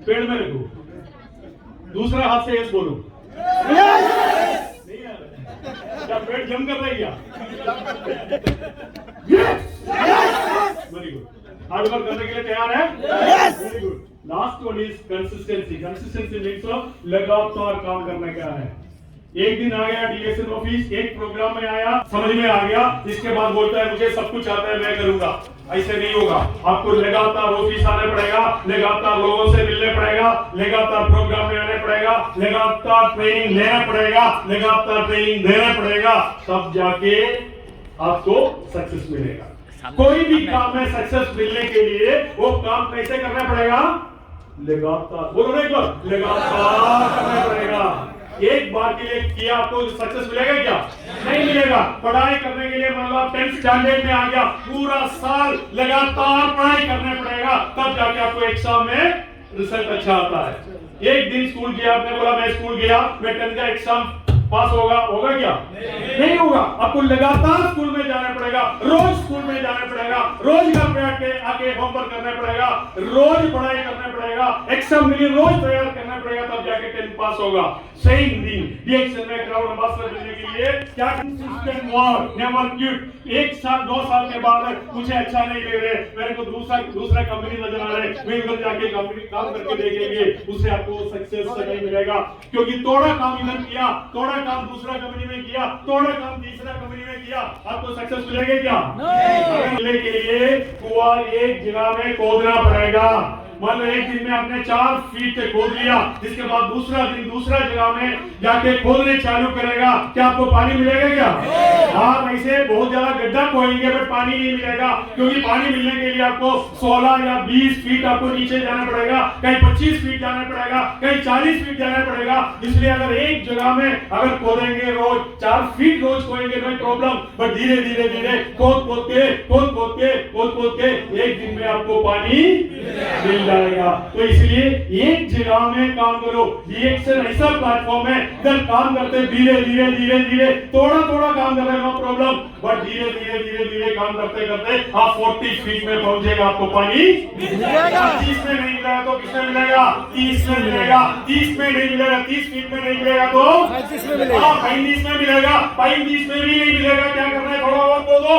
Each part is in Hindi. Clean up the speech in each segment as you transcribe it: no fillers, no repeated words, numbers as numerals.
पेड़ में रखो, दूसरा हाथ से यस बोलो। नहीं यार, क्या पेड़ जम कर रही है? Very good. हार्ड वर्क करने के लिए तैयार है? Very good. Last one is consistency. Consistency means लगातार काम करने का है। एक दिन आ गया डीएक्शन ऑफिस, एक प्रोग्राम में आया, समझ में आ गया, इसके बाद बोलता है मुझे सब कुछ आता है, मैं करूंगा। ऐसे नहीं होगा। आपको लगातार ऑफिस आने पड़ेगा, लगातार लोगों से मिलने पड़ेगा, लगातार प्रोग्राम में आने पड़ेगा, लगातार ट्रेनिंग लेना पड़ेगा, लगातार ट्रेनिंग देना पड़ेगा, तब जाके आपको सक्सेस मिलेगा। कोई भी काम में सक्सेस मिलने के लिए वो काम कैसे करना पड़ेगा? लगातार। बोलो ना एक बार, लगातार करना पड़ेगा। एक बार के लिए किया आपको सक्सेस मिलेगा क्या? नहीं मिलेगा। पढ़ाई करने के लिए मान लो आप 10th स्टैंडर्ड में आ गया, पूरा साल लगातार पढ़ाई करना पड़ेगा, तब जाके आपको एग्जाम में रिजल्ट अच्छा आता है। एक दिन स्कूल गया, आपने बोला मैं स्कूल गया, मैं 10th का एग्जाम पास होगा क्या? नहीं होगा। आपको लगातार स्कूल में जाना पड़ेगा, रोज स्कूल में जाना पड़ेगा, रोज घर पे आके होमवर्क करना पड़ेगा, रोज पढ़ाई करना पड़ेगा, एग्जाम के लिए रोज तैयार करना पड़ेगा, तब जाके 10th पास होगा। सेम थिंग डीएक्शन में क्राउड एम्बेसडर बनने के लिए क्या? Consistent work, never quit. एक साल 2 साल के बाद मुझे अच्छा नहीं लग रहे, मेरे को दूसरा कंपनी नजर आ रहे, मैं उधर जाके कंपनी काम करके देखेंगे, उससे आपको सक्सेस नहीं मिलेगा। क्योंकि थोड़ा काम इधर किया, थोड़ा काम दूसरा कंपनी में किया, थोड़ा काम तीसरा कंपनी में किया, आपको सक्सेस मिलेगा क्या? नहीं। मिलने के लिए कुआं एक जगह में खोदना पड़ेगा। मान लो एक दिन में आपने 4 फीट खोद लिया, जिसके बाद दूसरा दिन दूसरा जगह में जाके खोदने चालू करेगा, क्या आपको पानी मिलेगा क्या? आप ऐसे बहुत ज्यादा गड्ढा खोदेंगे बट पानी नहीं मिलेगा, क्योंकि पानी मिलने के लिए आपको 16 या 20 फीट आपको नीचे जाना पड़ेगा, कहीं 25 फीट जाना पड़ेगा, कहीं 40 फीट जाना पड़ेगा। इसलिए अगर एक जगह में अगर खोदेंगे रोज 4 फीट रोज खोदेंगे नो प्रॉब्लम, बट धीरे धीरे धीरे खोद के एक दिन में आपको पानी मिल जाएगा। तो इसलिए एक जगह में काम करो। डीएक्शन ऐसा प्लेटफॉर्म है, इधर काम करते धीरे थोड़ा काम कर रहे हैं नो प्रॉब्लम, बट धीरे काम करते आप 40 फीट में पहुंचेगा, आपको पानी 25 में नहीं मिलेगा तो किसमें मिलेगा? 30 में मिलेगा। 30 में नहीं मिलेगा, 30 फीट में नहीं मिलेगा तो 35 में मिलेगा। 35 में मिलेगा, 35 में भी नहीं मिलेगा, क्या करना है? थोड़ा और बोलो।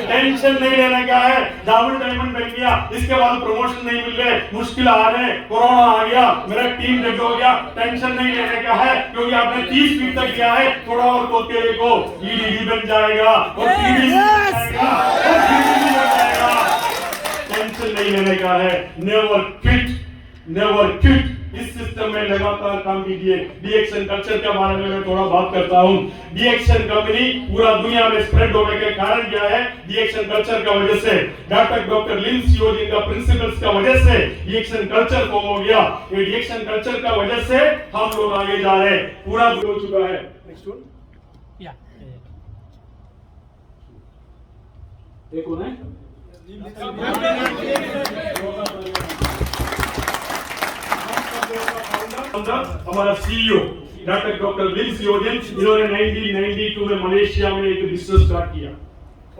टेंशन नहीं लेने का है। डबल डायमंड बन गया, इसके बाद प्रमोशन नहीं मिल रहे, मुश्किल आ रहे, कोरोना आ गया, मेरा टीम डेड हो गया, टेंशन नहीं लेने का है, क्योंकि आपने 30 फीट तक किया है, थोड़ा और खोद के देखो, ईडीडी बन जाएगा और टीडी बन जाएगा। टेंशन नहीं लेने का है। Never quit. इस सिस्टम में लगातार काम कीजिए। डीएक्शन कल्चर के बारे में मैं थोड़ा बात करता हूं। डीएक्शन कंपनी पूरा दुनिया में स्प्रेड होने के कारण क्या है? डीएक्शन कल्चर का वजह से, डॉक्टर लिन सियोजिन का प्रिंसिपल्स का वजह से डीएक्शन कल्चर फॉर्म हो गया। ये डीएक्शन कल्चर का वजह से हम लोग आगे जा रहे हैं, पूरा हो चुका है। नेक्स्ट वन एक कौन है? हमारा सीईओ डॉक्टर लिन सियोजिन, इन्होंने 1992 में मलेशिया में एक बिजनेस स्टार्ट किया।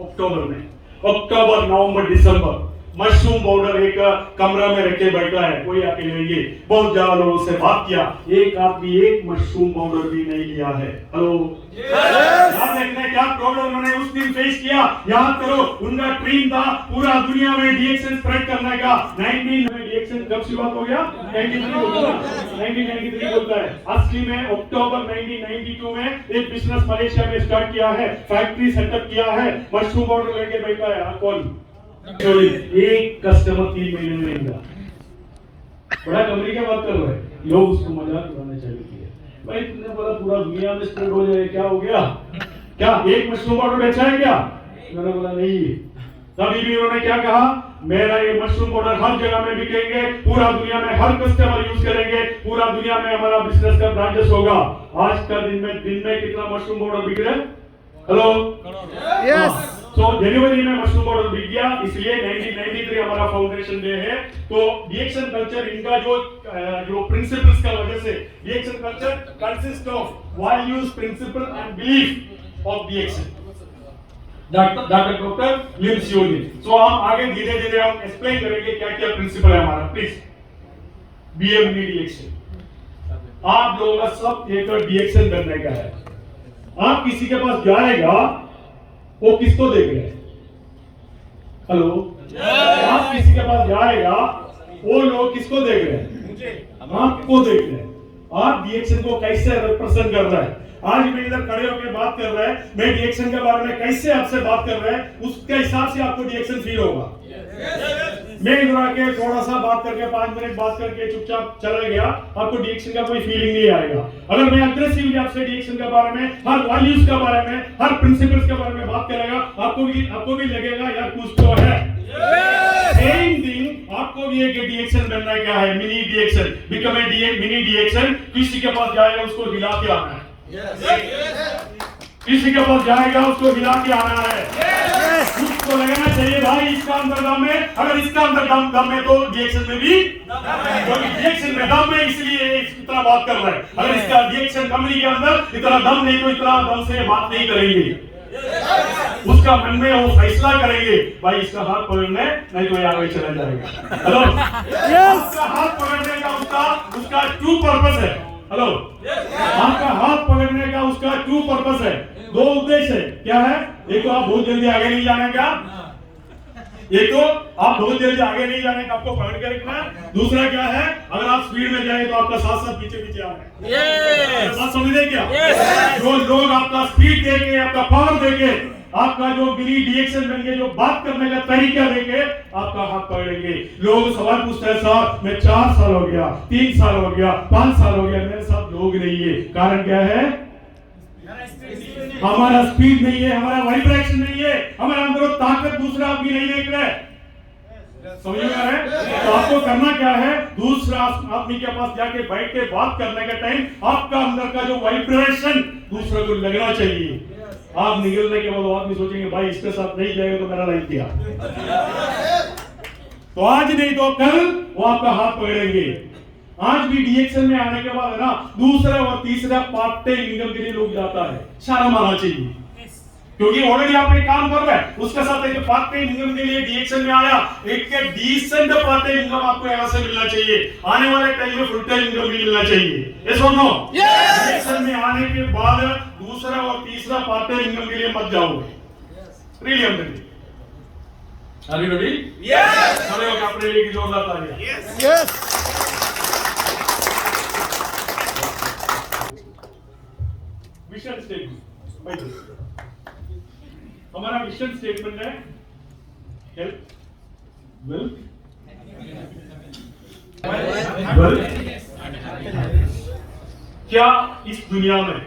अक्टूबर नवंबर दिसंबर मशरूम पाउडर एक कमरा में रखे बैठा है, कोई आके लेंगे, बहुत ज्यादा लोगों से बात किया, एक आदमी एक मशरूम पाउडर भी नहीं लिया है। हेलो, देखने क्या प्रॉब्लम उन्होंने उस दिन फेस किया, याद करो। उनका ड्रीम था पूरा दुनिया में डीएक्शन स्प्रेड करने का। 19 में डीएक्शन कब शुरुआत हो गया? 1993 बोलता है। असली में अक्टूबर 1992 में एक बिजनेस मलेशिया में स्टार्ट किया है, फैक्ट्री सेटअप किया है, मशरूम पाउडर लेके बैठा है। कौन? एक कस्टमर 3 महीने में मिला। बड़ा कंपनी क्या बात कर रहे हैं, लोग उसको मजाक उड़ाने चालू किए। भाई तुमने बोला पूरा दुनिया में स्प्रेड हो जाए, क्या हो गया? क्या एक मशरूम पाउडर बेचा है क्या? उन्होंने बोला नहीं। तभी भी उन्होंने क्या कहा? मेरा ये मशरूम पाउडर हर जगह में बिकेंगे, पूरा दुनिया में हर कस्टमर यूज करेंगे, पूरा दुनिया में हमारा बिजनेस का ब्रांचेस होगा। आज का दिन में कितना मशरूम पाउडर बिक रहा है? Hello, yes. तो जनवरी में मशरूम पाउडर बिक गया, इसलिए 1993 हमारा फाउंडेशन डे है। तो डीएक्शन कल्चर, इनका जो प्रिंसिपल्स का वजह से, डीएक्शन culture consist of values, principle and belief of डीएक्शन। डॉक्टर लिन सियोजिन। सो हम आगे धीरे धीरे हम एक्सप्लेन करेंगे क्या क्या प्रिंसिपल है हमारा। प्लीज BA मिनी डिएक्शन। आप लोगों का सब एक डिएक्शन करने का है। आप किसी के पास जाएगा, वो किसको देख रहे हैं? हेलो, आप किसी के पास जाएगा, वो लोग किसको देख रहे हैं? आपको देख रहे हैं। आप डिएक्शन को कैसे रिप्रेजेंट कर रहे हैं? आज मैं इधर खड़े होकर बात कर रहे हैं, मैं डिएक्शन के बारे में कैसे आपसे बात कर रहे हैं, उसके हिसाब से आपको डिएक्शन फील होगा। मैं इधर आके थोड़ा सा बात करके 5 मिनट बात करके चुपचाप चला गया, आपको डिएक्शन का कोई फीलिंग नहीं आएगा। अगर मैं अग्रेसिवली आपसे डिएक्शन के बारे में, हर वैल्यूज के बारे में, हर प्रिंसिपल्स के बारे में बात करेगा, आपको भी लगेगा यार कुछ तो है। सेम थिंग आपको भी एक डिएक्शन बनना है। क्या है? मिनी डिएक्शन। बिकम ए मिनी डिएक्शन। किसी के पास जाएगा, उसको हिला के आना है। किसी के पास जाएगा, उसको हिला के आना है। उसको लगना चाहिए भाई इसका अंदर दम है। अगर इसका अंदर दम है तो डिएक्शन में भी, क्योंकि डिएक्शन में दम है इसलिए इतना बात कर रहा है। अगर इसका डिएक्शन कंपनी के अंदर इतना दम नहीं तो इतना दम से बात नहीं करेंगे। उसका मन में वो फैसला करेंगे भाई इसका हाथ पकड़ने, नहीं तो यार चला जाएगा। हेलो, उसका हाथ पकड़ने का उसका ट्रू पर्पस है। हेलो, आपका हाथ पकड़ने का उसका ट्रू पर्पस है। 2 उद्देश्य है। क्या है? एक तो आप बहुत जल्दी आगे नहीं जाने का, एक तो आप बहुत जल्दी आगे नहीं जाने का, आपको पकड़ के रखना है। दूसरा क्या है? अगर आप स्पीड में जाए तो आपका साथ साथ पीछे पीछे आ रहे हैं। बात समझ रहे क्या? जो लोग आपका स्पीड देके, आपका पावर देके, आपका जो मिनी डिएक्शन बन के जो बात करने का तरीका देके आपका हाथ पकड़ेंगे। लोग सवाल पूछते हैं, साहब मैं 4 साल हो गया, 3 साल हो गया, 5 साल हो गया, मेरे साथ लोग नहीं है। कारण क्या है? हमारा स्पीड नहीं है, हमारा वाइब्रेशन नहीं है, हमारे अंदर ताकत दूसरा आदमी नहीं देख रहे। समझ में आ रहा है? तो आपको करना क्या है? दूसरा आदमी के पास जाके बैठ के बात करने का टाइम आपका अंदर का जो वाइब्रेशन दूसरे को लगना चाहिए। आप निकलने के बाद आदमी सोचेंगे भाई इसके साथ नहीं जाएगा तो मेरा लाइफ किया। तो आज नहीं तो कल वो आपका हाथ पकड़ेंगे। आज भी डिएक्शन में आने के बाद है ना, दूसरा और तीसरा पार्ट टाइम इनकम के लिए लोग जाता है। शर्म आना चाहिए, क्योंकि ऑलरेडी आप एक काम कर रहे हैं, उसके साथ एक पार्ट टाइम इनकम के लिए डिएक्शन में आया, एक डिसेंट पार्ट टाइम इनकम आपको यहाँ से मिलना चाहिए। आने वाले टाइम में फुल टाइम इनकम भी मिलना चाहिए। यस और नो? डिएक्शन में आने के बाद दूसरा और तीसरा पार्ट टाइम इनकम के लिए मत जाओगे। रियली हम ready? Are you ready? Yes. खड़े होकर अपने लिए जोरदार तालियां। यस। Vision statement. हमारा विजन स्टेटमेंट है हेल्थ, वेल्थ, क्या इस दुनिया में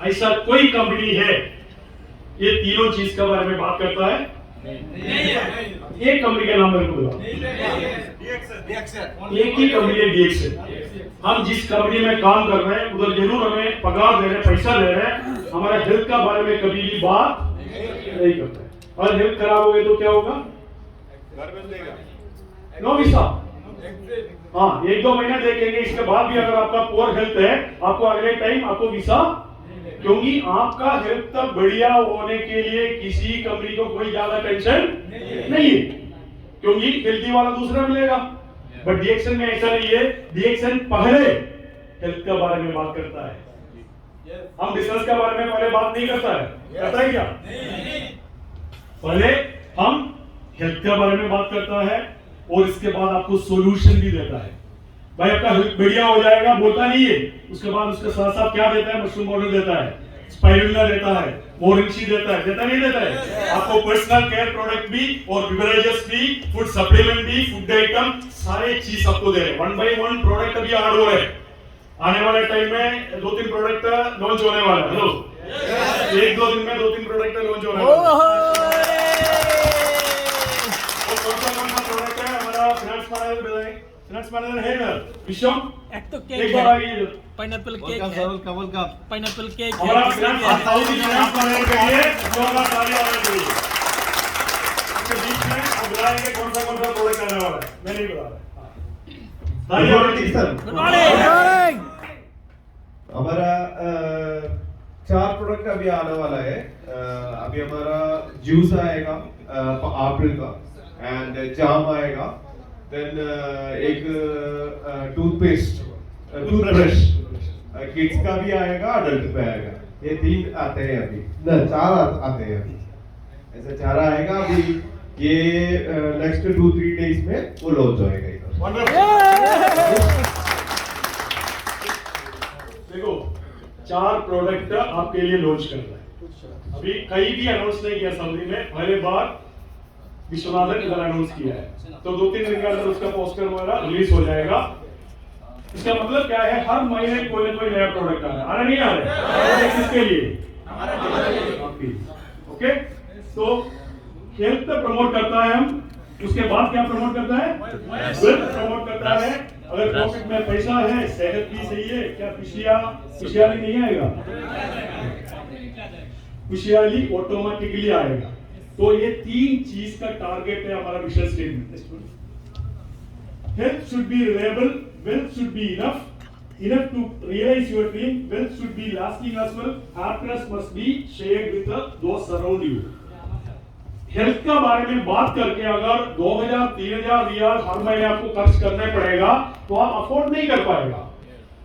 ऐसा कोई कंपनी है ये तीनों चीज के बारे में बात करता है? एक कंपनी का नाम मेरे को बताओ। एक ही कंपनी है डिएक्शन। हम जिस कंपनी में काम कर रहे हैं उधर जरूर हमें पगार दे रहे हैं, पैसा दे रहे हैं, हमारा हेल्थ का बारे में कभी भी बात नहीं करते हैं। और हेल्थ खराब हो गई तो क्या होगा? No visa. हाँ, 1-2 महीना देखेंगे, इसके बाद भी अगर आपका पुअर हेल्थ है आपको अगले टाइम आपको वीसा, क्योंकि आपका हेल्थ तक बढ़िया होने के लिए किसी कंपनी को कोई ज्यादा टेंशन नहीं है, क्योंकि हेल्थी वाला दूसरा मिलेगा। बट डिएक्शन में ऐसा नहीं है। डिएक्शन पहले हेल्थ के बारे में बात करता है। हम बिजनेस के बारे में पहले बात नहीं करता है, करता है क्या? पहले हम हेल्थ के बारे में बात करता है और इसके बाद आपको सॉल्यूशन भी देता है। भाई आपका हेल्थ बढ़िया हो जाएगा बोलता नहीं है, उसके बाद उसके साथ साथ क्या देता है? मशरूम पाउडर देता है, स्पाइरुलिना देता है, मोरिंची देता है, देता नहीं देता है? आपको पर्सनल केयर प्रोडक्ट भी और बिवरेजेस भी, फूड सप्लीमेंट भी, फूड आइटम सारे चीज आपको दे रहे हैं। 1 by 1 प्रोडक्ट अभी आ रहा है। आने वाले टाइम में 2-3 प्रोडक्ट लॉन्च होने वाला है। हेलो, 1-2 दिन में 2-3 प्रोडक्ट लॉन्च होने वाला है। कौन सा प्रोडक्ट है? हमारा फाइनेंस मैनेजर बताएं। फाइनेंस मैनेजर है ना विश्वम? एक बार आइए। पाइनएप्पल केक है। कमल का पाइनएप्पल केक है। हमारा फाइनेंस मैनेजर के लिए जोरदार तालियां होनी चाहिए। इसके बीच में आप बताएंगे कौन सा प्रोडक्ट आने वाला है? मैं नहीं बता रहा। तालियां होनी चाहिए सर। Good morning. हमारा 4 प्रोडक्ट अभी आने वाला है। अभी हमारा जूस आएगा अप्रैल का, एंड जाम आएगा, देन एक टूथपेस्ट, टूथब्रश, किड्स का भी आएगा, अडल्ट पे आएगा। ये 3 आते हैं अभी, न 4 आते हैं अभी, ऐसा 4 आएगा अभी। ये नेक्स्ट 2-3 डेज में वो लॉन्च होएगा इधर। देखो 4 प्रोडक्ट आपके लिए लॉन्च कर रहा है। अभी कहीं भी अनाउंस नहीं किया सऊदी में, पहले बार विश्वनाथन इधर अनाउंस किया है। तो 2-3 दिन के अंदर उसका पोस्टर वगैरह रिलीज हो जाएगा। इसका मतलब क्या है, हर महीने कोई ना कोई नया प्रोडक्ट आ रहा है, नहीं आ रहा है? किसके लिए? ओके, तो हेल्थ प्रमोट करता है हम, उसके बाद क्या प्रमोट करता है? वेल्थ प्रमोट करता है। अगर पॉकेट में पैसा है, सेहत भी सही है, क्या खुशहाली नहीं आएगा? खुशहाली ऑटोमेटिकली आएगा। तो ये 3 चीज का टारगेट है हमारा mission statement. Health should be reliable, wealth should be enough to realize your dream, wealth should be lasting as well, happiness must be shared with those around you। Health का बारे में बात करके अगर 2000-3000 रियाल हर महीने आपको खर्च करना पड़ेगा तो आप अफोर्ड नहीं कर पाएगा।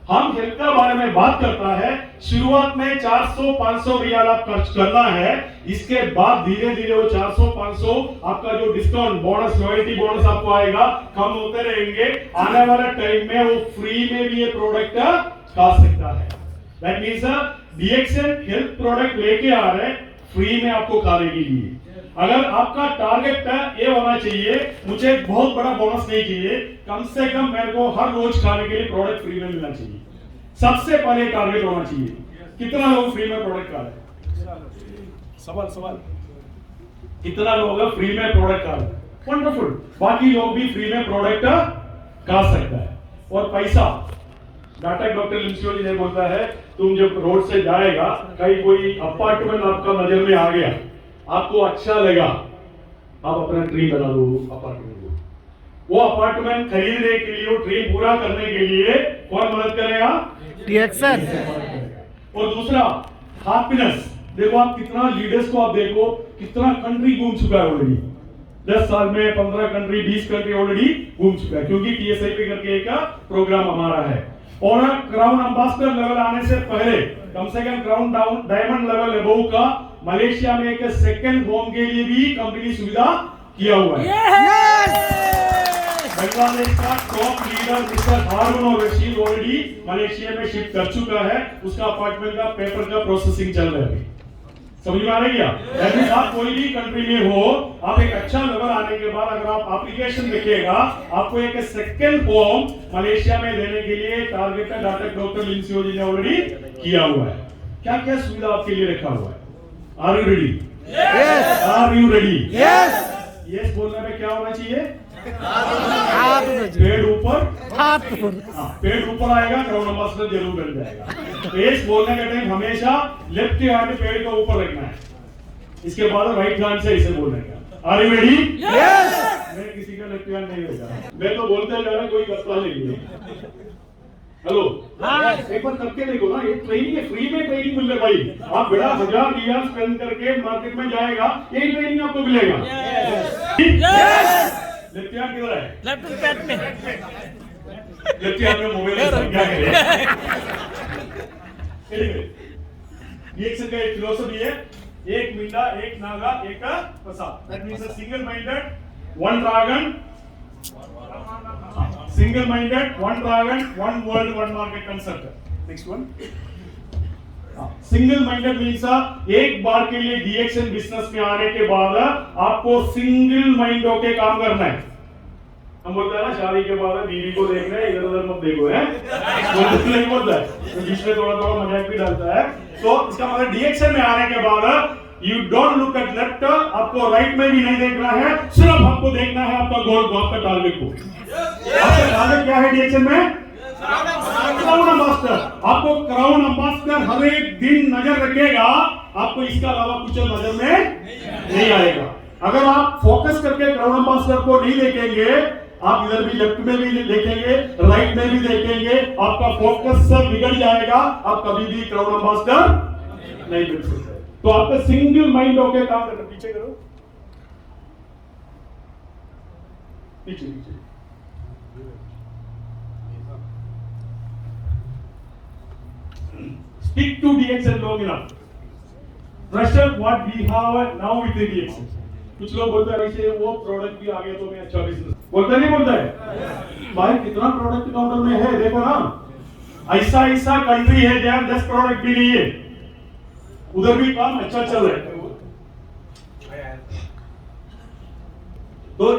हम हेल्थ का बारे में बात करता है, शुरुआत में 400-500 रियाल आप खर्च करना है, इसके बाद धीरे धीरे वो 400-500 आपका जो डिस्काउंट बोनस, लॉयल्टी बोनस आपको आएगा, कम होते रहेंगे। आने वाले टाइम में वो फ्री में भी ये प्रोडक्ट खा सकता है। That means DXN health product लेके आ रहे हैं फ्री में आपको खाने के लिए। अगर आपका टारगेट ये होना चाहिए, मुझे बहुत बड़ा बोनस नहीं चाहिए, कम से कम मेरे को हर रोज खाने के लिए प्रोडक्ट फ्री में मिलना चाहिए। सबसे पहले टारगेट होना चाहिए। कितना लोग फ्री में प्रोडक्ट खा रहे हैं? सवाल कितना लोग फ्री में प्रोडक्ट खा रहे हैं? वंडरफुल। बाकी लोग भी फ्री में प्रोडक्ट खा सकता है। और पैसा, नाटक डॉक्टर लिंसियो जी ने बोलता है, तुम जब रोड से जाएगा, कहीं कोई अपार्टमेंट आपका नजर में आ गया, आपको अच्छा लगा, आप अपना ड्रीम बना दो अपार्टमेंट को। वो अपार्टमेंट खरीदने के लिए, वो ड्रीम पूरा करने के लिए कौन मदद करेगा? डीएक्सएन। और दूसरा हैप्पीनेस। देखो आप कितना लीडर्स को आप देखो, कितना कंट्री घूम चुका है ऑलरेडी। 10 साल में 15 कंट्री, 20 कंट्री ऑलरेडी घूम चुका है, क्योंकि टीएसआईपी करके एक प्रोग्राम हमारा है। और क्राउन एम्बेसडर लेवल आने से पहले कम से कम क्राउन डायमंड लेवल अबव का मलेशिया में एक सेकंड होम के लिए भी कंपनी सुविधा किया हुआ है। बांग्लादेश का टॉप लीडर मिस्टर हारून और रशीद ऑलरेडी मलेशिया में शिफ्ट कर चुका है, उसका अपार्टमेंट का पेपर का प्रोसेसिंग चल रहा है। समझ में आ रही है? ऐसे आप कोई भी कंट्री में हो, आप एक अच्छा लेवल आने के बाद अगर आप एप्लीकेशन लिखिएगा, आपको एक सेकंड होम मलेशिया में देने के लिए टारगेट डॉक्टर लिंसियो जी ने ऑलरेडी किया हुआ है। क्या क्या सुविधा आपके लिए रखा हुआ है? Are you ready? Yes. Are you ready? Yes. Yes बोलने में क्या होना चाहिए? पेड़ ऊपर, पेड़ ऊपर आएगा, क्राउन एम्बेसडर जरूर बन जाएगा। यस बोलने का टाइम हमेशा लेफ्ट हैंड पेड़ का ऊपर रखना है, इसके बाद राइट हैंड से इसे बोलने का। Are you ready? यस। मैं किसी का लेफ्ट हैंड नहीं होगा, मैं तो बोलते जा रहा, कोई करता नहीं है। हेलो, एक बार करके देखो ना, ये ट्रेनिंग है, फ्री में ट्रेनिंग मिल रहा है भाई। आप बड़ा 1000 रियाल स्पेंड करके मार्केट में जाएगा, यही ट्रेनिंग आपको मिलेगा। लेफ्ट हैंड किधर है? लेफ्ट पैड में। लेफ्ट हैंड में मोबाइल है, क्या करें? डीएक्सएन का एक फिलॉसफी है, एक मिंडा, एक नागा, एक प्रसाद। That means a single minded, one dragon, single minded, one dragon, one world, one market concept. Next one. Single minded means एक बार के लिए डीएक्सएन बिजनेस में आने के बाद आपको सिंगल माइंड होके काम करना है। हम बोलते हैं ना, शादी के बाद बीवी को देखना है, इधर उधर मत देखो, है नहीं बोलता है, तो बीच में थोड़ा थोड़ा मजाक भी डालता है। तो इसका मतलब डीएक्सएन में आने के बाद you don't look at left, आपको राइट में भी नहीं देखना है, सिर्फ आपको देखना है आपका गोल को, आपका टारगेट को। आपका टारगेट क्या है डीएक्सएन में? Crown ambassador. आपको क्राउन एम्बेसडर हर एक दिन नजर रखेगा, आपको इसके अलावा कुछ नजर में नहीं आएगा। अगर आप फोकस करके क्राउन एम्बेसडर को नहीं देखेंगे, आप इधर भी लेफ्ट में भी देखेंगे, राइट में भी देखेंगे, आपका फोकस बिगड़ जाएगा, आप कभी भी क्राउन एम्बेसडर नहीं बन सकते। तो आपका सिंगल माइंड होकर काम करना। पीछे करो, पीछे पीछे Stick to DXL long enough. Pressure what we have now with the DXL. कुछ लोग बोलते हैं वैसे वो प्रोडक्ट भी आ गया तो मैं अच्छा बिजनेस बोलता नहीं बोलता है भाई कितना प्रोडक्ट काउंटर में है देखो ना ऐसा ऐसा कंट्री है जहां 10 प्रोडक्ट भी नहीं है उधर भी काम अच्छा चल रहा है तो